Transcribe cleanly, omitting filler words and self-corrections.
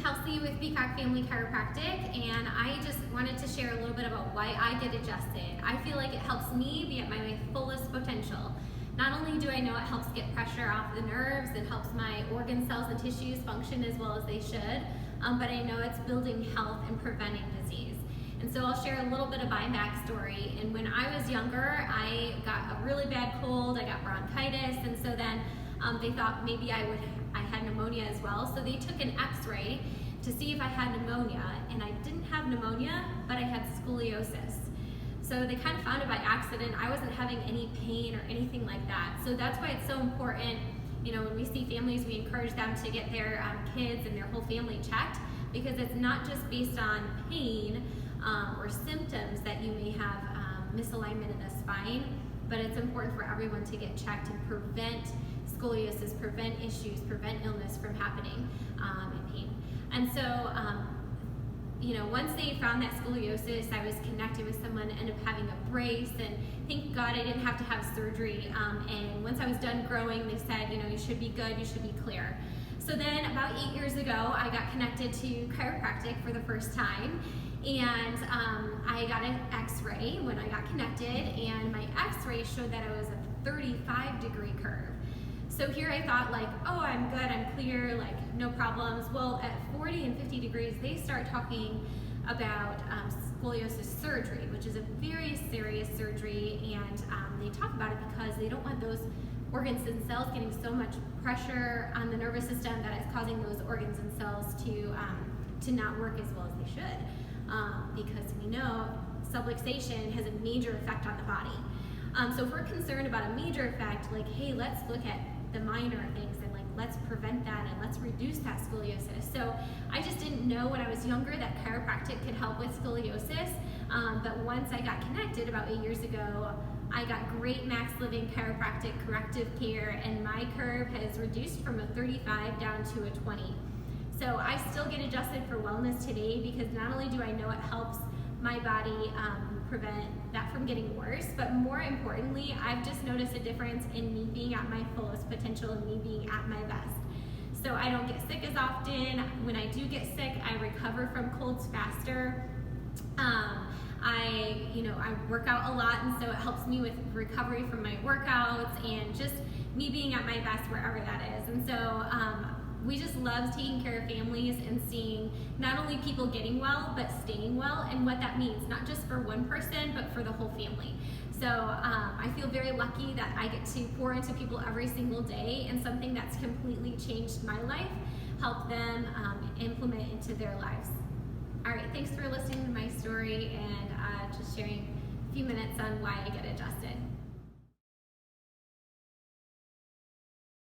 Kelsi with Peacock Family Chiropractic, and I just wanted to share a little bit about why I get adjusted. I feel like it helps me be at my fullest potential. Not only do I know it helps get pressure off the nerves, it helps my organ cells and tissues function as well as they should, but I know it's building health and preventing disease. And so I'll share a little bit of my backstory. And when I was younger, I got a really bad cold, I got bronchitis, and so then they thought maybe I had pneumonia as well. So they took an x-ray to see if I had pneumonia, and I didn't have pneumonia, but I had scoliosis. So they kind of found it by accident. I wasn't having any pain or anything like that. So that's why it's so important, when we see families, we encourage them to get their kids and their whole family checked, because it's not just based on pain or symptoms that you may have misalignment in the spine, but it's important for everyone to get checked and prevent scoliosis, prevent issues, prevent illness from happening and pain. And so, once they found that scoliosis, I was connected with someone, ended up having a brace, and thank God I didn't have to have surgery. And once I was done growing, they said, you should be good, you should be clear. So then about 8 years ago, I got connected to chiropractic for the first time. And I got an x-ray when I got connected, and my x-ray showed that I was a 35-degree curve. So here I thought oh, I'm good, I'm clear, no problems. Well, at 40 and 50 degrees, they start talking about scoliosis surgery, which is a very serious surgery, and they talk about it because they don't want those organs and cells getting so much pressure on the nervous system that it's causing those organs and cells to not work as well as they should. Because we know subluxation has a major effect on the body. So if we're concerned about a major effect, hey, let's look at the minor things and let's prevent that and let's reduce that scoliosis. So I just didn't know when I was younger that chiropractic could help with scoliosis, but once I got connected about 8 years ago, I got great Max Living chiropractic corrective care, and my curve has reduced from a 35 down to a 20. So I still get adjusted for wellness today, because not only do I know it helps my body prevent that from getting worse, but more importantly, I've just noticed a difference in me being at my fullest potential and me being at my best. So I don't get sick as often. When I do get sick, I recover from colds faster. I work out a lot, and so it helps me with recovery from my workouts and just me being at my best wherever that is. And so we just love taking care of families and seeing not only people getting well, but staying well, and what that means, not just for one person, but for the whole family. So I feel very lucky that I get to pour into people every single day, and something that's completely changed my life, help them implement into their lives. All right, thanks for listening to my story and just sharing a few minutes on why I get adjusted.